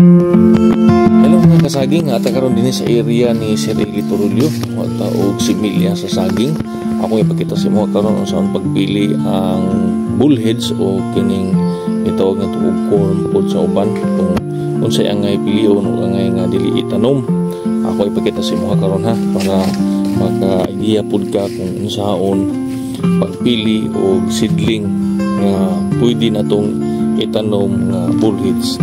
Hello mga kasaging, ata karon din sa area ni Sir Eli Torulio og similya sa saging. Ako ipakita sa mga karon saan pagpili ang bullheads o kining itawag na tuog corn pod sa uban kung unsay ang pilion o ang nga dili itanom. Ako ipakita sa mga karon ha para maka-idea pod ka kung unsaon pagpili og seedling nga pwede natong itanom nga bullheads.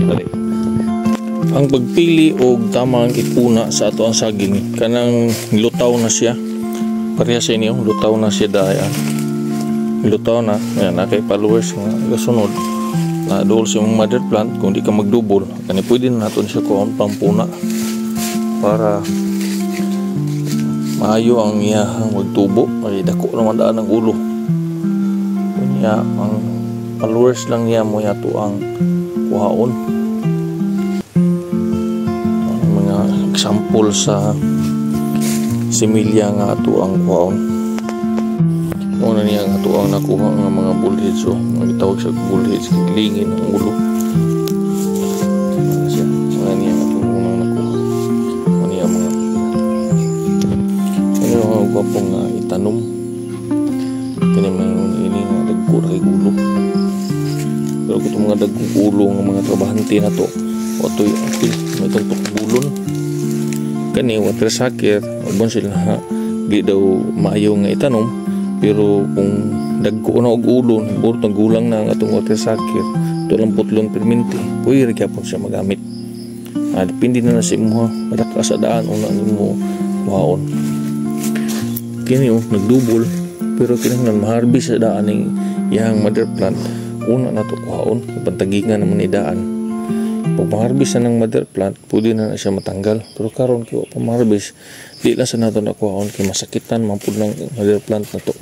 Ang pagpili og tamang ipuna sa ato ang saging kanang lutaw na siya. Pareha sa inyo, lutaw na siya daya. Lutaw na, yan, kay followers nga gasunod. Na dool sa mother plant kung di ka magdubol. Kani pwede na naton siya kuon pampuna para maayo ang iyahang magtubo. Ay dako naman daan ang ulo. Kunya ang followers lang niya mo yato ang kuhaon. Example sa similya nga ato ang kuhaon. Una niya nga ato ang nakuha nga mga bullheads. So, magtawag siya bullheads, lingin ang ulo. Una niya nga ato unang nakuha. Una niya mga gwapong itanom. Kaya may nga dagko na kay ulo. Pero kung itong mga dagkong ulo ng mga trabahante na to, ito may tagtok bulon. Kani water sucker ubon sila ha di daw maayo nga itanom pero kung dagko na og ulo burtong gulang na ang atong water sucker tulang putlon perminti pwede gyapon siya magamit. Depende na sa imo ha ka sa daan una nimo kuhaon. Kini nagdubol pero kinahanglan ma-harvest sa daan ning iyang mother plant una nato kuhaon pantagingan naman ni daan. Pag ma-harvest na ng mother plant, pwede na siya matanggal. Pero karon kaya pa ma-harvest, di lang sa nato na kuhaon kay masakitan man pud ng mother plant na to.